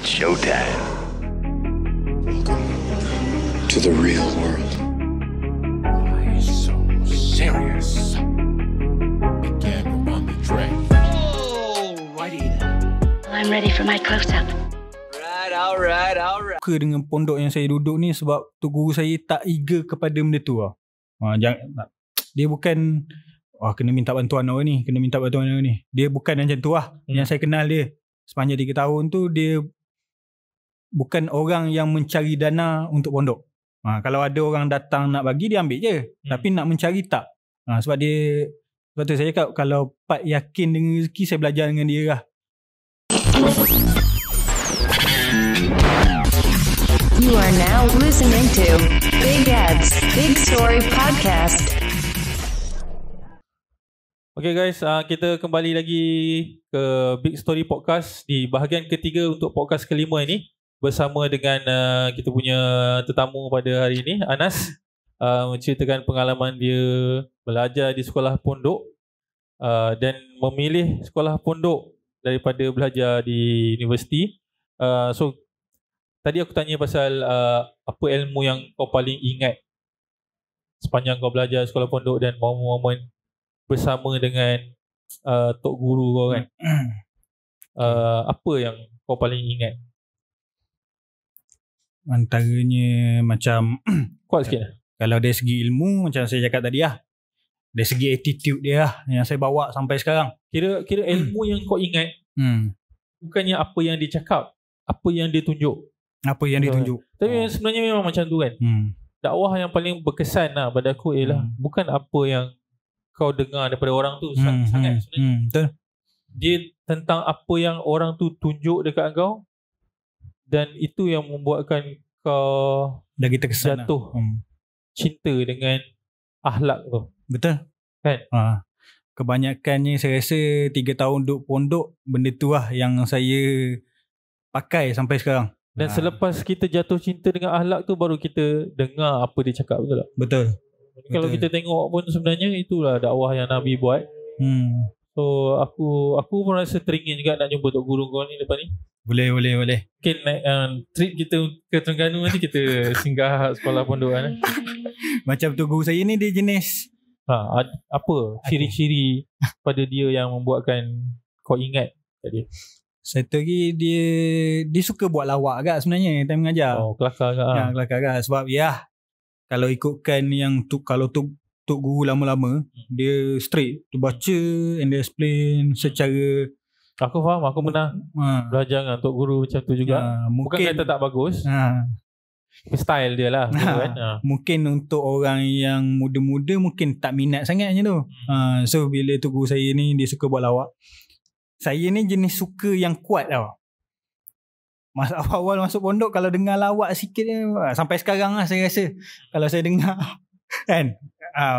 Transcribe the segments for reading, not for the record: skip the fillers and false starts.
It's showtime. To the real world. Why so serious? Again on the track. Alrighty then. I'm ready for my close-up. Alright. Suka dengan pondok yang saya duduk ni sebab tu guru saya tak eager kepada benda tu lah. Dia bukan kena minta bantuan orang ni, kena minta bantuan orang ni. Dia bukan macam tu lah. Yang saya kenal dia sepanjang 3 tahun tu, dia bukan orang yang mencari dana untuk pondok. Kalau ada orang datang nak bagi, dia ambil je. Tapi nak mencari tak. Sebab tu saya cakap, kalau Pat yakin dengan rezeki, saya belajar dengan dia lah. You are now listening to Big Ads Big Story Podcast. Okay guys, kita kembali lagi ke Big Story Podcast di bahagian ketiga untuk podcast kelima ini, bersama dengan kita punya tetamu pada hari ini, Anas, menceritakan pengalaman dia belajar di sekolah pondok dan memilih sekolah pondok daripada belajar di universiti. So tadi aku tanya pasal apa ilmu yang kau paling ingat sepanjang kau belajar sekolah pondok dan momen-momen bersama dengan tok guru kau kan. Apa yang kau paling ingat? Antaranya macam Kuat sikit lah. kalau dari segi ilmu, macam saya cakap tadi lah, dari segi attitude dia lah yang saya bawa sampai sekarang. Kira ilmu yang kau ingat bukannya apa yang dia cakap, apa yang dia tunjuk. Apa yang ditunjuk. Tapi sebenarnya memang macam tu kan. Dakwah yang paling berkesan lah pada aku ialah bukan apa yang kau dengar daripada orang tu sangat sebenarnya. Betul. Dia tentang apa yang orang tu tunjuk dekat kau, dan itu yang membuatkan kau Lagi terkesan jatuh lah. cinta dengan akhlak tu. Betul. Kan? Kebanyakannya saya rasa 3 tahun duduk pondok, benda tu lah yang saya pakai sampai sekarang. Dan selepas kita jatuh cinta dengan akhlak tu, baru kita dengar apa dia cakap, betul tak? Betul. Kalau kita tengok pun sebenarnya itulah dakwah yang Nabi buat. So aku pun rasa teringin juga nak jumpa tok guru kau ni lepas ni. Boleh. Mungkin trip kita ke Terengganu nanti kita singgah sekolah pondok kan. Macam tu guru saya ni, dia jenis apa ciri-ciri pada dia yang membuatkan kau ingat kat dia? Satu lagi, dia suka buat lawak agak sebenarnya time mengajar. Kelakar agak. Kelakar agak. Sebab kalau ikutkan yang kalau tok guru lama-lama, dia straight, dia baca and dia explain secara. Aku faham, aku pernah belajar dengan tok guru macam tu juga. Bukan kata tak bagus, style dia lah kan? Mungkin untuk orang yang muda-muda mungkin tak minat sangat macam tu. So bila tok guru saya ni, dia suka buat lawak. Saya ni jenis suka yang kuat tau. Masa awal masuk pondok, kalau dengar lawak sikit sampai sekarang lah saya rasa, kalau saya dengar kan,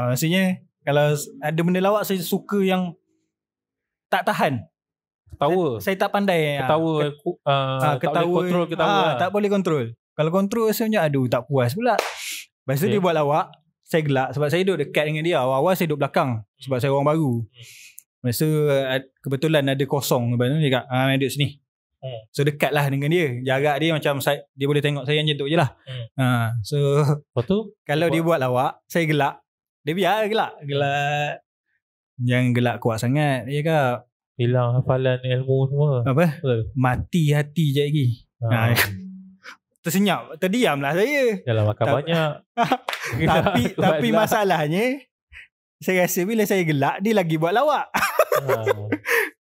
maksudnya kalau ada benda lawak, saya suka yang tak tahan. Ketawa. Saya tak pandai ketawa. Tak boleh kontrol ketawa tak boleh kontrol. Kalau kontrol rasa macam aduh tak puas pula. Lepas tu dia buat lawak, saya gelak sebab saya duduk dekat dengan dia. Awal-awal saya duduk belakang sebab saya orang baru. Lepas tu kebetulan ada kosong, lepas tu dia kata duduk sini. So dekat lah dengan dia. Jarak dia macam dia boleh tengok saya macam tu je lah. So lepas tu kalau dia buat lawak, saya gelak. Dia biar gelak. Jangan gelak kuat sangat. Dia kata hilang hafalan ilmu semua. Apa? Betul. Mati hati je lagi. Tersenyap. Terdiam lah saya. Yalah, makan banyak. Tapi masalahnya, saya rasa bila saya gelak, dia lagi buat lawak.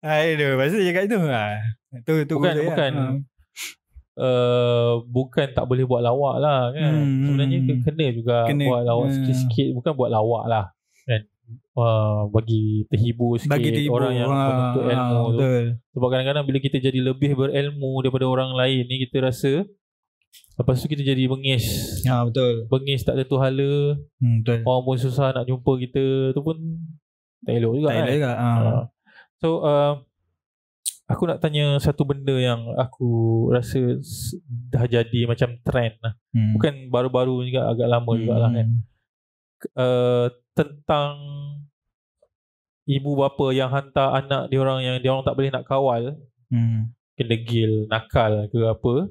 Aduh, pasal dia cakap tu. Bukan tak boleh buat lawak lah kan. Sebenarnya kena juga buat lawak sikit-sikit. Bukan buat lawak lah kan. Bagi terhibur sikit, orang yang menuntut ilmu tu. Sebab kadang-kadang bila kita jadi lebih berilmu daripada orang lain ni, kita rasa lepas tu kita jadi bengis. Betul. Bengis tak tentu hala. Betul. Orang pun susah nak jumpa kita. Tu pun tak elok juga. So aku nak tanya satu benda yang aku rasa dah jadi macam trend lah. Bukan baru-baru juga, agak lama jugalah kan. Tentang ibu bapa yang hantar anak diorang yang diorang tak boleh nak kawal degil, nakal ke apa,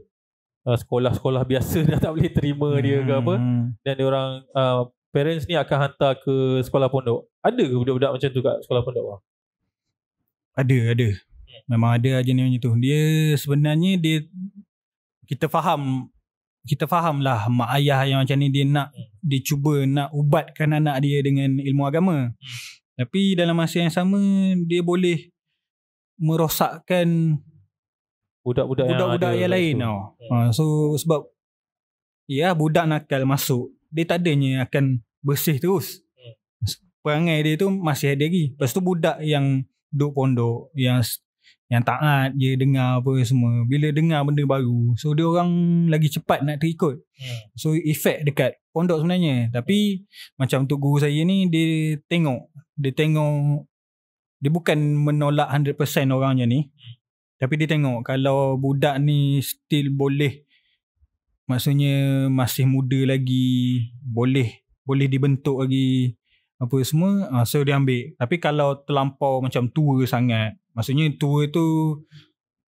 sekolah-sekolah biasa dah tak boleh terima dia ke apa, dan dia orang parents ni akan hantar ke sekolah pondok. Ada ke budak-budak macam tu kat sekolah pondok? Ada. Memang ada jenis macam tu. Dia sebenarnya kita faham lah mak ayah yang macam ni dia cuba nak ubatkan anak dia dengan ilmu agama. Tapi dalam masa yang sama dia boleh merosakkan budak-budak yang lain tau. So sebab budak nakal masuk, dia tak adanya akan bersih terus. Perangai dia tu masih ada lagi. Lepas tu budak yang duduk pondok, yang taat je dengar apa semua, bila dengar benda baru, so dia orang lagi cepat nak terikut. So efek dekat pondok sebenarnya. Tapi macam untuk guru saya ni, dia tengok dia bukan menolak 100% orangnya ni, tapi dia tengok kalau budak ni still boleh, maksudnya masih muda lagi, boleh dibentuk lagi apa semua, so dia ambil. Tapi kalau terlampau macam tua sangat, maksudnya tua tu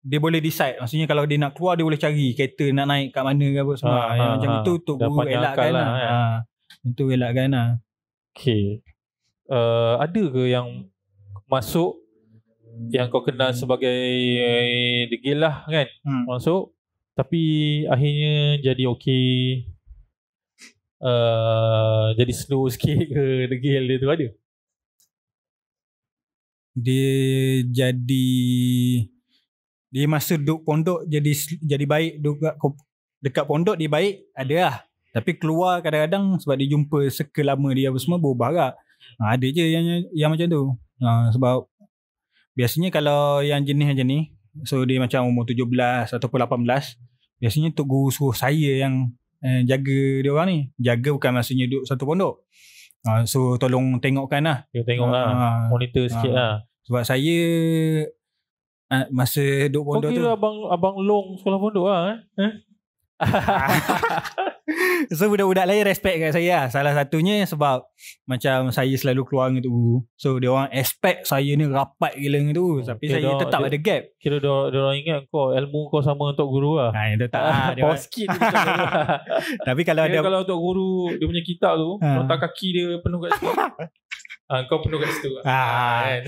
dia boleh decide, maksudnya kalau dia nak keluar dia boleh cari kereta nak naik kat mana ke apa semua. Yang macam itu Tok Guru elakkan lah. Itu elakkan lah. Okay. Ada ke yang masuk yang kau kenal sebagai degil lah kan, masuk tapi akhirnya jadi okey, jadi slow sikit ke degil dia tu, ada? Dia masa duduk pondok jadi baik, dekat pondok dia baik, ada lah. Tapi keluar kadang-kadang sebab dia jumpa circle lama dia apa semua berubah agak. Ada je yang macam tu. Sebab biasanya kalau yang jenis macam ni, so dia macam umur 17 ataupun 18, biasanya Tok Guru suruh saya yang jaga dia orang ni. Jaga bukan maksudnya duduk satu pondok. So tolong tengokkan lah. Tengok lah, monitor sikit lah. Sebab saya masa duduk pondok tu, kira abang long sekolah pondok lah So budak-budak lain respect kat saya lah. Salah satunya sebab macam saya selalu keluar dengan Tok Guru, so dia orang expect saya ni rapat gila dengan tu. Tapi saya tetap ada gap. Kira dia orang ingat kau ilmu kau sama Tok Guru lah. Dia tak power skit. Tapi kalau ada, kalau Tok Guru dia punya kitab tu, letak kaki dia penuh kat situ. Kau penuh kat situ. Kan?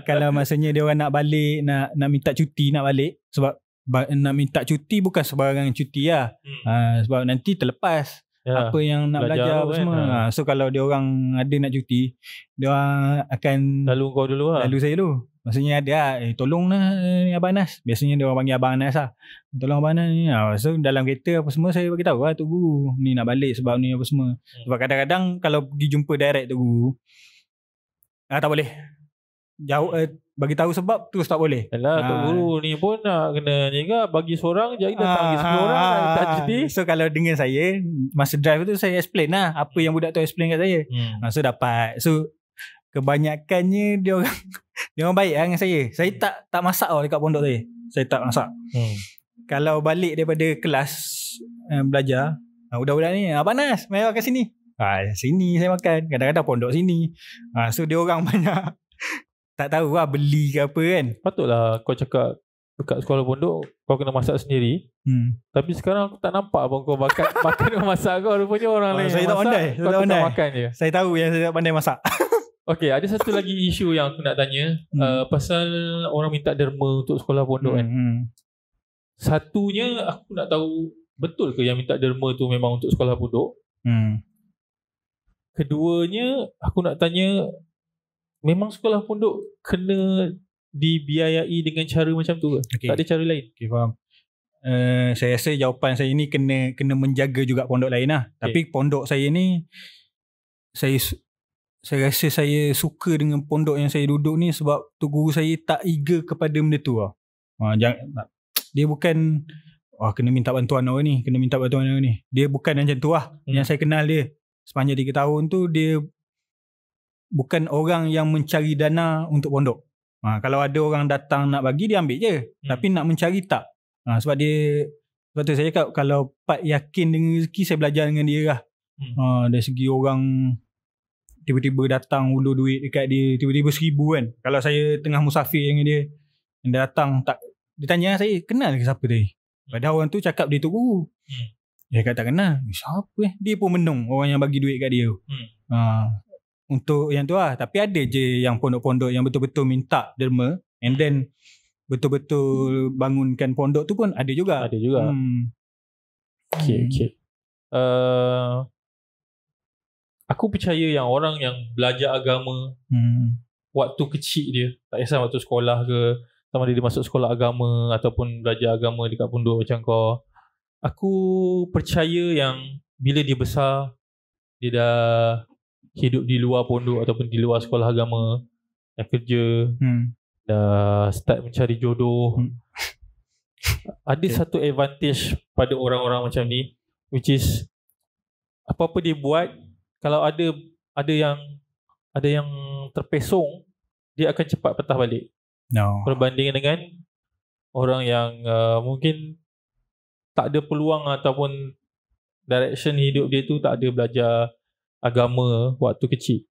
Kalau maksudnya dia orang nak balik, nak minta cuti nak balik, sebab nak minta cuti bukan sebarang cuti lah. Sebab nanti terlepas apa yang nak belajar apa semua. So kalau dia orang ada nak cuti, dia orang akan lalu kau dulu lah. Lalu saya dulu. Maksudnya ada tolong lah Abang Anas. Biasanya dia orang panggil Abang Anas lah. Tolong Abang Anas ni. So dalam kereta apa semua saya bagi tahu lah Tok Guru ni nak balik sebab ni apa semua. Sebab kadang-kadang kalau pergi jumpa direct Tok Guru, tak boleh. Jauh bagi tahu sebab terus tak boleh. Yalah, Tok Guru ni pun nak kena juga bagi seorang jadi datang lagi 10 orang tak cuti. So kalau dengan saya masa drive tu saya explain lah apa yang budak tu explain kat saya. So dapat. So kebanyakannya dia orang baik lah dengan saya. Saya tak masak dekat pondok saya. Saya tak masak. Kalau balik daripada kelas belajar, budak-budak ni, Abang Nas mari makan sini. Sini saya makan. Kadang-kadang pondok sini. So dia orang banyak tak tahu lah beli ke apa kan. Patutlah kau cakap dekat sekolah pondok kau kena masak sendiri. Tapi sekarang aku tak nampak pun kau makan masak kau. Rupanya orang lain saya tak pandai. Kau tak makan je. Saya tahu yang saya tak pandai masak. Okay, ada satu lagi isu yang aku nak tanya. Pasal orang minta derma untuk sekolah pondok kan. Satunya aku nak tahu, betul ke yang minta derma tu memang untuk sekolah pondok? Keduanya aku nak tanya, memang sekolah pondok kena dibiayai dengan cara macam tu ke? Tak ada cara lain? Faham. Saya rasa jawapan saya ni kena menjaga juga pondok lain lah. Tapi pondok saya ni, saya rasa saya suka dengan pondok yang saya duduk ni sebab Tok Guru saya tak eager kepada benda tu lah. Dia bukan kena minta bantuan orang ni, kena minta bantuan orang ni. Dia bukan macam tu lah. Yang saya kenal dia sepanjang 3 tahun tu, dia bukan orang yang mencari dana untuk pondok. Kalau ada orang datang nak bagi, dia ambil je. Tapi nak mencari tak. Sebab tu saya cakap, kalau Pat yakin dengan rezeki, saya belajar dengan dia lah. Dari segi orang tiba-tiba datang ulur duit dekat dia, tiba-tiba 1,000 kan. Kalau saya tengah musafir dengan dia, datang tak dia tanya saya, kenal ke siapa tadi? Padahal orang tu cakap dia tu guru. Dia kata tak kenal. Siapa dia pun menung orang yang bagi duit kat dia. Untuk yang tu lah. Tapi ada je yang pondok-pondok yang betul-betul minta derma, and then betul-betul bangunkan pondok tu pun ada juga. Ada juga. Okay. Aku percaya yang orang yang belajar agama waktu kecil dia, tak kisah waktu sekolah ke, sama dia masuk sekolah agama ataupun belajar agama dekat pondok macam kau, aku percaya yang bila dia besar, dia dah hidup di luar pondok ataupun di luar sekolah agama, dah kerja, dah start mencari jodoh, ada satu advantage pada orang-orang macam ni, which is apa-apa dia buat, kalau ada yang terpesong, dia akan cepat patah balik. Berbanding dengan orang yang mungkin tak ada peluang ataupun direction hidup dia tu, tak ada belajar agama waktu kecil.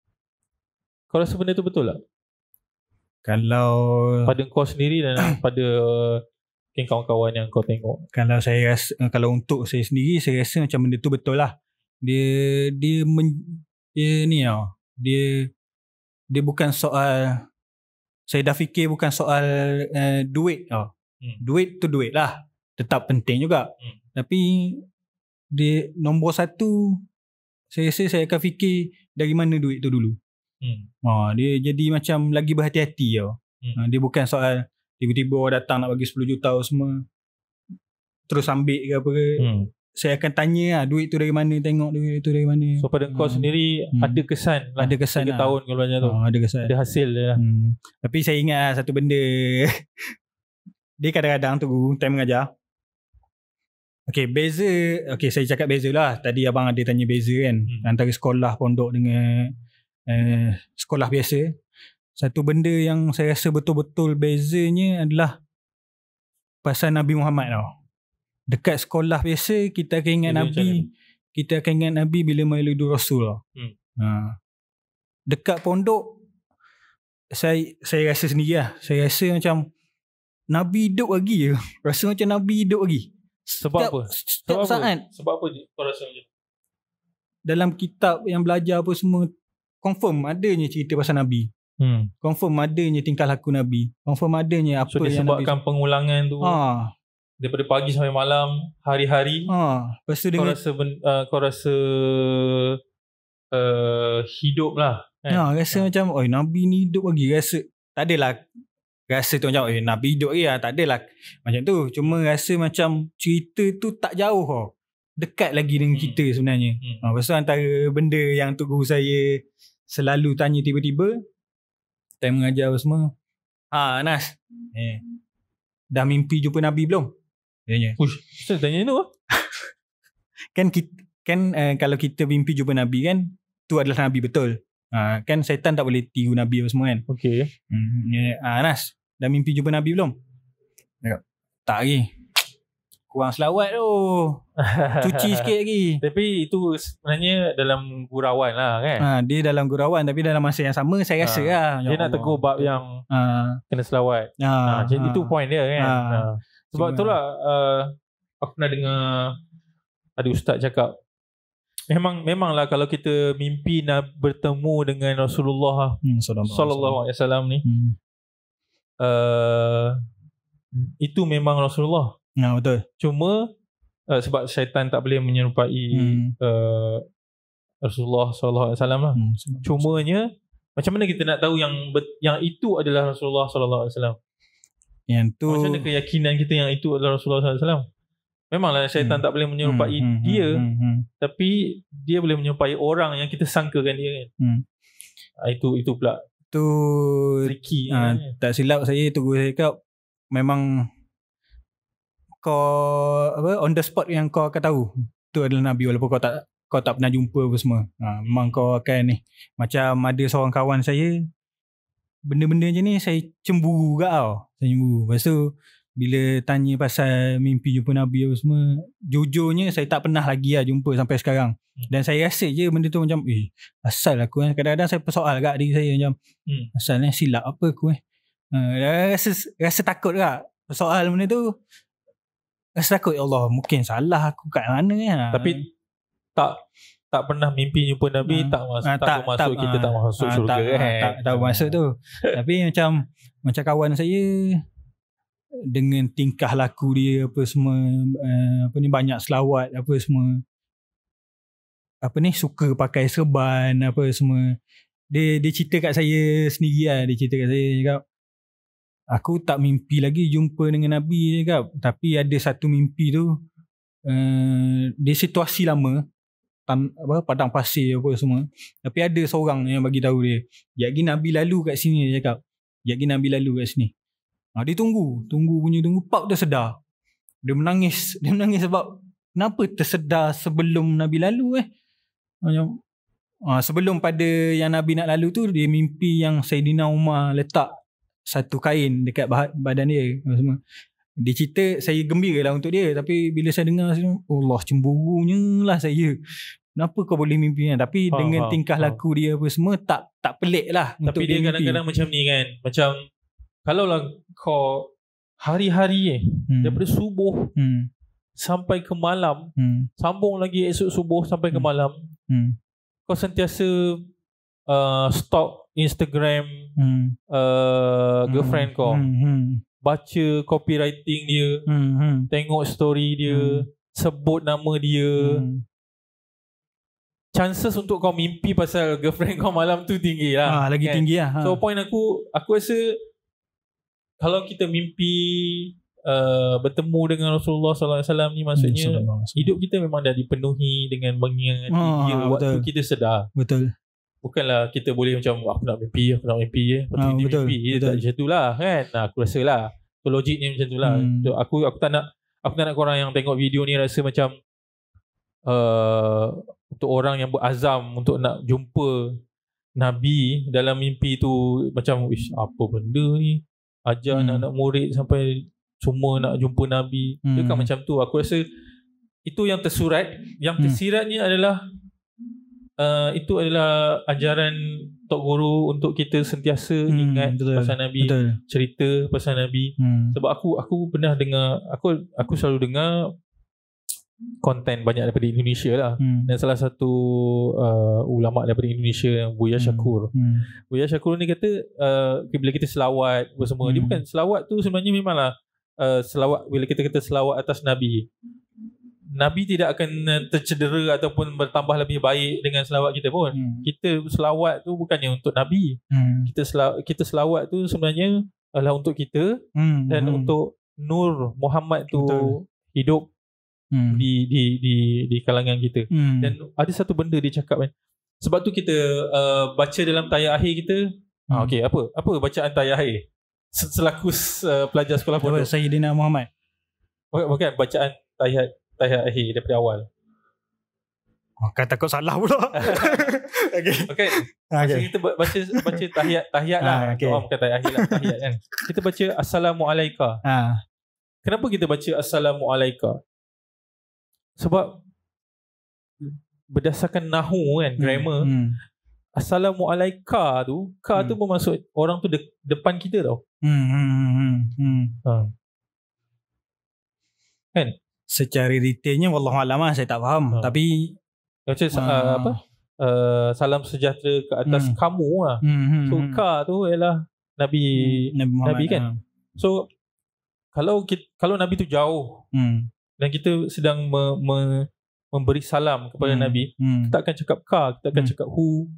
Kau rasa benda tu betul tak? Kalau pada kau sendiri dan pada kawan-kawan yang kau tengok. Kalau saya rasa, kalau untuk saya sendiri, saya rasa macam benda tu betul lah. Dia bukan soal, saya dah fikir bukan soal duit. Duit tu duit lah, tetap penting juga. Tapi dia nombor satu, saya rasa saya akan fikir dari mana duit tu dulu. Dia jadi macam lagi berhati-hati tau. Dia bukan soal tiba-tiba orang datang nak bagi 10 juta semua terus ambil ke apa ke. Saya akan tanya lah, duit tu dari mana, tengok duit tu dari mana. So pada kau sendiri ada kesan lah, 3 tahun kau belajar tu, ada kesan, ada hasil dia lah. Tapi saya ingat lah satu benda dia kadang-kadang tu time mengajar. Beza. Saya cakap beza lah. Tadi abang ada tanya beza kan, antara sekolah pondok dengan sekolah biasa. Satu benda yang saya rasa betul-betul bezanya adalah pasal Nabi Muhammad tau. Dekat sekolah biasa kita akan ingat Nabi, kita akan ingat Nabi bila maulidur Rasul tau. Dekat pondok saya rasa sendiri lah, saya rasa macam Nabi hidup lagi je. Rasa macam Nabi hidup lagi. Setiap saat. Sebab apa kau rasa macam? Dalam kitab yang belajar apa semua, confirm adanya cerita pasal Nabi. Confirm adanya tingkah laku Nabi. Confirm adanya apa yang Nabi sebabkan pengulangan tu. Daripada pagi sampai malam, hari-hari. Lepas tu kau rasa hidup lah kan? Rasa macam Nabi ni hidup lagi. Rasa tak adalah rasa tu macam Nabi hidup lagi lah. Tak adalah macam tu. Cuma rasa macam cerita tu tak jauh tau, dekat lagi dengan kita sebenarnya. Lepas tu antara benda yang tu guru saya selalu tanya tiba-tiba time mengajar apa semua, Anas, dah mimpi jumpa Nabi belum? Tanya. Saya tanya tu kan kalau kita mimpi jumpa Nabi kan, tu adalah Nabi betul. Kan syaitan tak boleh tiru Nabi apa semua kan. Anas, dah mimpi jumpa Nabi belum? Tak lagi, kurang selawat tu. Cuci sikit lagi. Tapi itu sebenarnya dalam gurauan lah kan. Dia dalam gurauan, tapi dalam masa yang sama saya rasa lah dia nak tegur bab yang kena selawat. Itu point dia kan. Sebab tu lah aku pernah dengar ada ustaz cakap, memanglah kalau kita mimpi nak bertemu dengan Rasulullah sallallahu alaihi wasallam ni, itu memang Rasulullah. Betul. Cuma sebab syaitan tak boleh menyerupai Rasulullah sallallahu alaihi wasallam lah. Cumanya macam mana kita nak tahu yang itu adalah Rasulullah sallallahu alaihi wasallam? Yang tu macam mana keyakinan kita yang itu adalah Rasulullah sallallahu alaihi wasallam? Memanglah syaitan tak boleh menyerupai dia, tapi dia boleh menyerupai orang yang kita sangkakan dia kan. Itu pula tu tricky. Tak silap saya tu guru saya cakap, memang kau on the spot yang kau akan tahu tu adalah Nabi, walaupun kau tak pernah jumpa apa semua. Memang kau akan ni. Macam ada seorang kawan saya, benda-benda macam ni saya cemburu juga tau. Saya cemburu. Lepas tu bila tanya pasal mimpi jumpa Nabi apa semua, jujurnya saya tak pernah lagi lah jumpa sampai sekarang. Dan saya rasa je benda tu macam asal aku kadang-kadang saya persoal kat diri saya macam asal silap apa aku rasa takut juga. soal benda tu, rasa takut, ya Allah, mungkin salah aku kat mana ya. Tapi tak pernah mimpi jumpa Nabi, tak masuk kita tak masuk syurga kan. Tak masuk tu. Tapi macam kawan saya, dengan tingkah laku dia apa semua, banyak selawat apa semua, suka pakai serban apa semua. Dia cerita kat saya sendiri lah. Dia cerita kat saya, cakap, aku tak mimpi lagi jumpa dengan Nabi, cakap. Tapi ada satu mimpi tu, dia situasi lama, padang pasir apa semua. Tapi ada seorang yang bagi tahu dia, "Jagi Nabi lalu kat sini," dia cakap. "Jagi Nabi lalu kat sini." Dia tunggu, pak dia sedar. Dia menangis sebab kenapa tersedar sebelum Nabi lalu Macam sebelum pada yang Nabi nak lalu tu, dia mimpi yang Saidina Umar letak satu kain dekat badan dia semua. Dia cerita, saya gembira lah untuk dia. Tapi bila saya dengar, Allah, cemburunya lah saya. Kenapa kau boleh mimpi kan? Tapi dengan tingkah laku dia apa semua, tak pelik lah. Tapi dia kadang-kadang macam ni kan. Macam kalau lah kau hari-hari daripada subuh sampai ke malam, sambung lagi esok subuh sampai ke malam, kau sentiasa stalk Instagram girlfriend kau, baca copywriting dia, tengok story dia, sebut nama dia, chances untuk kau mimpi pasal girlfriend kau malam tu tinggi lah. Lagi kan? Tinggi lah. So point aku rasa kalau kita mimpi bertemu dengan Rasulullah SAW ni, maksudnya hidup kita memang dah dipenuhi dengan mengingati dia waktu kita sedar. Betul. Bukanlah kita boleh macam aku nak mimpi lepas tu kita mimpi. Tak macam tu lah kan. Aku rasa lah so, logiknya macam tu lah. So, aku tak nak korang yang tengok video ni rasa macam untuk orang yang berazam untuk nak jumpa Nabi dalam mimpi tu, macam apa benda ni, ajar anak murid sampai semua nak jumpa Nabi. Dia kan macam tu. Aku rasa itu yang tersurat. Yang tersiratnya adalah itu adalah ajaran Tok Guru untuk kita sentiasa ingat pasal Nabi, cerita pasal Nabi. Sebab aku pernah dengar, aku selalu dengar konten banyak daripada Indonesia lah. Dan salah satu ulama daripada Indonesia yang Buya Syakur. Buya Syakur ni kata bila kita selawat semua, dia bukan selawat tu sebenarnya memanglah selawat, bila kita kata selawat atas Nabi, Nabi tidak akan tercedera ataupun bertambah lebih baik dengan selawat kita pun. Kita selawat tu bukannya untuk Nabi. Kita selawat tu sebenarnya adalah untuk kita dan untuk Nur Muhammad tu hidup di kalangan kita. Dan ada satu benda dia cakap kan. Sebab tu kita baca dalam tayar akhir kita. Okey, apa bacaan tayar akhir? Selaku pelajar sekolah pondok. Sayyidina Muhammad. Bukan bacaan tayar akhir daripada awal. Kan takut salah pula. Okay. Kita baca tahiyat lah. Bukan tahiyat akhir lah, tahiyat kan. Kita baca Assalamualaikum. Kenapa kita baca Assalamualaikum? Sebab berdasarkan nahu kan, grammar, Assalamualaikum tu, ka tu bermaksud orang tu depan kita tau. Kan? Secara detailnya wallahualam lah, saya tak faham. Tapi macam salam sejahtera ke atas kamu lah. So ka tu ialah Nabi kan. So kalau Nabi tu jauh dan kita sedang memberi salam kepada Nabi, kita akan cakap ka, kita akan cakap hu.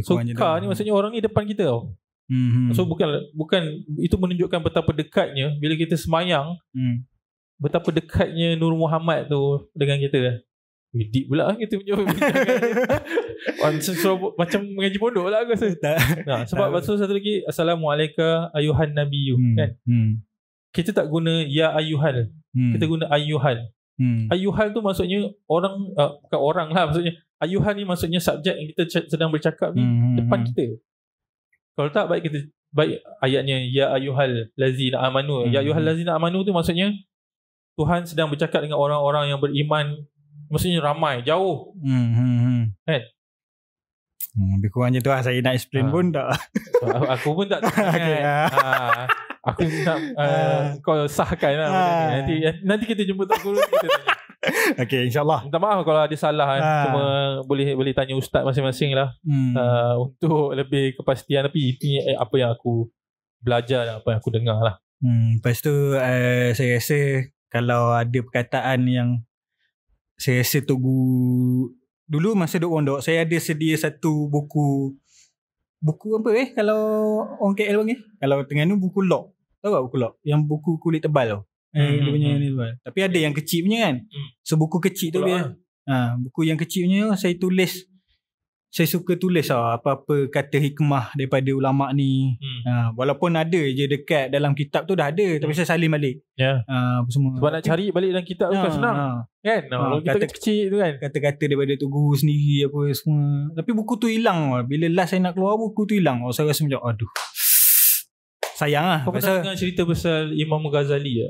So ka ni maksudnya orang ni depan kita tau. So bukan itu menunjukkan betapa dekatnya bila kita semayang, betapa dekatnya Nur Muhammad tu dengan kita. Deep pula kita punya macam mengaji pondok lah aku rasa. Sebab pasal satu lagi, Assalamualaikum ayuhan nabiyyu kan. Kita tak guna ya ayuhal, kita guna ayuhal. Ayuhal tu maksudnya orang, bukan orang lah, maksudnya ayuhal ni maksudnya subjek yang kita sedang bercakap ni depan kita. Kalau tak, baik ayatnya ya ayuhal lazina amanu. Ya ayuhal lazina amanu tu maksudnya Tuhan sedang bercakap dengan orang-orang yang beriman, maksudnya ramai, jauh. Kan? Lebih kurang macam tu lah. Saya nak explain pun tak. Aku pun tak tahu kan. Aku nak kau sahkan lah benda ni. Nanti kita jumpa Tok Guru, kita tanya. Okay, insyaAllah. Minta maaf kalau ada salah kan. Cuma boleh tanya ustaz masing-masing lah. Untuk lebih kepastian. Tapi ini apa yang aku belajar dan apa yang aku dengar lah. Lepas tu saya rasa kalau ada perkataan yang saya rasa Tok Guru dulu masa duduk pondok, saya ada sedia satu buku apa kalau orang KL panggil, kalau Terengganu buku log. Tahu tak buku log? Yang buku kulit tebal tu. Dia punya ni tebal. Tapi ada yang kecil punya kan. So buku kecil tu dia. Buku yang kecil punya saya suka tulis apa-apa kata hikmah daripada ulama ni. Walaupun ada je dekat dalam kitab tu dah ada, tapi saya salin balik. Semua. Sebab nak cari balik dalam kitab tu kan senang. Kan? Kita kecil tu kan. Kata-kata daripada Tok Guru sendiri apa semua. Tapi buku tu hilang. Bila last saya nak keluar buku tu hilang. Saya rasa macam aduh. Sayang lah. Kau pernah dengar cerita pasal Imam Ghazali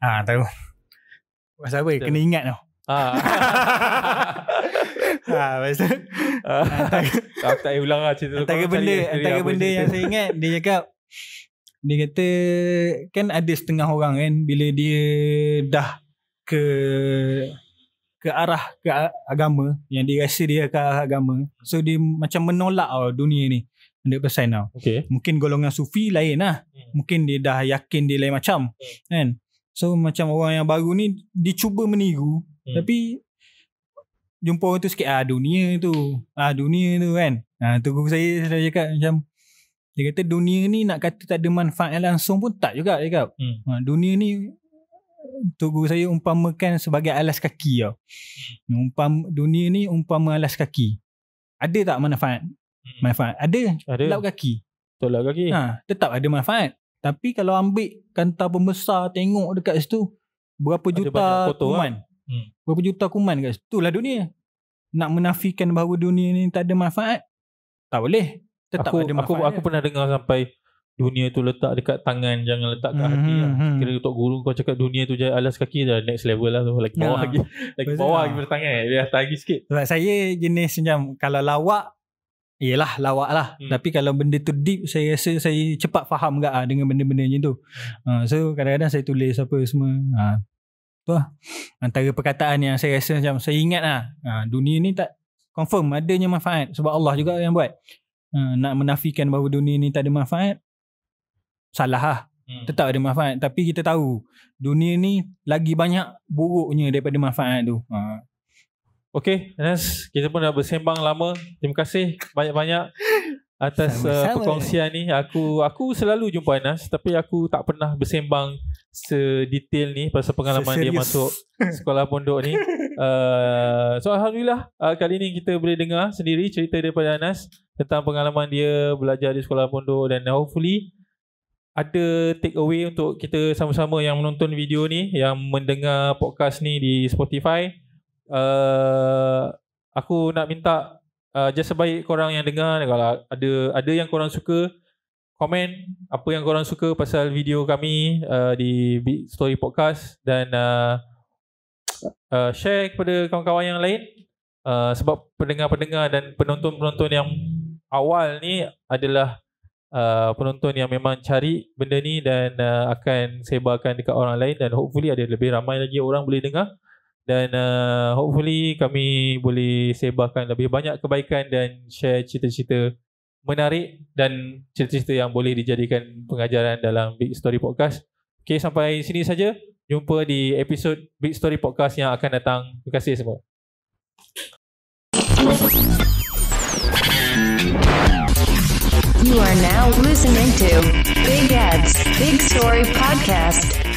tak? Tahu. Pasal apa? Kena ingat tau. Pasal aku tak payah ulang lah cerita tu. Antara benda yang saya ingat, dia kata kan ada setengah orang kan, bila dia dah ke arah ke agama, yang dia rasa dia ke arah agama, so dia macam menolak dunia ni 100% tau. Mungkin golongan sufi lain lah. Mungkin dia dah yakin dia lain macam kan. So macam orang yang baru ni dia cuba meniru, tapi jumpa orang tu sikit, dunia tu kan. Tu guru saya cakap macam, dia kata dunia ni nak kata tak ada manfaat langsung pun tak juga dia cakap. Dunia ni tu guru saya umpamakan sebagai alas kaki tau. Dunia ni umpama alas kaki. Ada tak manfaat? Manfaat ada. Lap kaki. Lap kaki. Tetap ada manfaat. Tapi kalau ambil kantar pembesar, tengok dekat situ berapa juta kuman. Berapa juta kuman kat situ. Itulah dunia. Nak menafikan bahawa dunia ni tak ada manfaat, tak boleh. Tetap ada manfaat. Aku pernah dengar sampai dunia tu letak dekat tangan, jangan letak kat hati lah. Kira Tok Guru kau cakap dunia tu je alas kaki dah next level lah tu. Lagi bawah lagi. Lagi bawah lagi bertangan. Dia atas lagi sikit. Sebab saya jenis macam kalau lawak, yelah lawak lah. Tapi kalau benda tu deep, saya rasa saya cepat faham tak dengan benda-benda macam tu. So kadang-kadang saya tulis apa semua. Tu lah antara perkataan yang saya rasa macam saya ingat lah. Dunia ni tak confirm adanya manfaat, sebab Allah juga yang buat. Nak menafikan bahawa dunia ni tak ada manfaat, salah lah. Tetap ada manfaat. Tapi kita tahu dunia ni lagi banyak buruknya daripada manfaat tu. Okay, Anas, kita pun dah bersembang lama. Terima kasih banyak-banyak atas perkongsian ni. Aku selalu jumpa Anas, tapi aku tak pernah bersembang sedetail ni pasal pengalaman dia masuk sekolah pondok ni. So alhamdulillah, kali ni kita boleh dengar sendiri cerita daripada Anas tentang pengalaman dia belajar di sekolah pondok, dan hopefully ada take away untuk kita sama-sama yang menonton video ni, yang mendengar podcast ni di Spotify. Aku nak minta just sebaik korang yang dengar, kalau ada yang korang suka, komen apa yang korang suka pasal video kami di Big Story Podcast, dan share kepada kawan-kawan yang lain, sebab pendengar-pendengar dan penonton-penonton yang awal ni adalah penonton yang memang cari benda ni dan akan sebarkan dekat orang lain, dan hopefully ada lebih ramai lagi orang boleh dengar, dan hopefully kami boleh sebarkan lebih banyak kebaikan dan share cerita-cerita menarik dan cerita-cerita yang boleh dijadikan pengajaran dalam Big Story Podcast. Okay, sampai sini saja. Jumpa di episod Big Story Podcast yang akan datang. Terima kasih semua. You are now listening to Big Ads Big Story Podcast.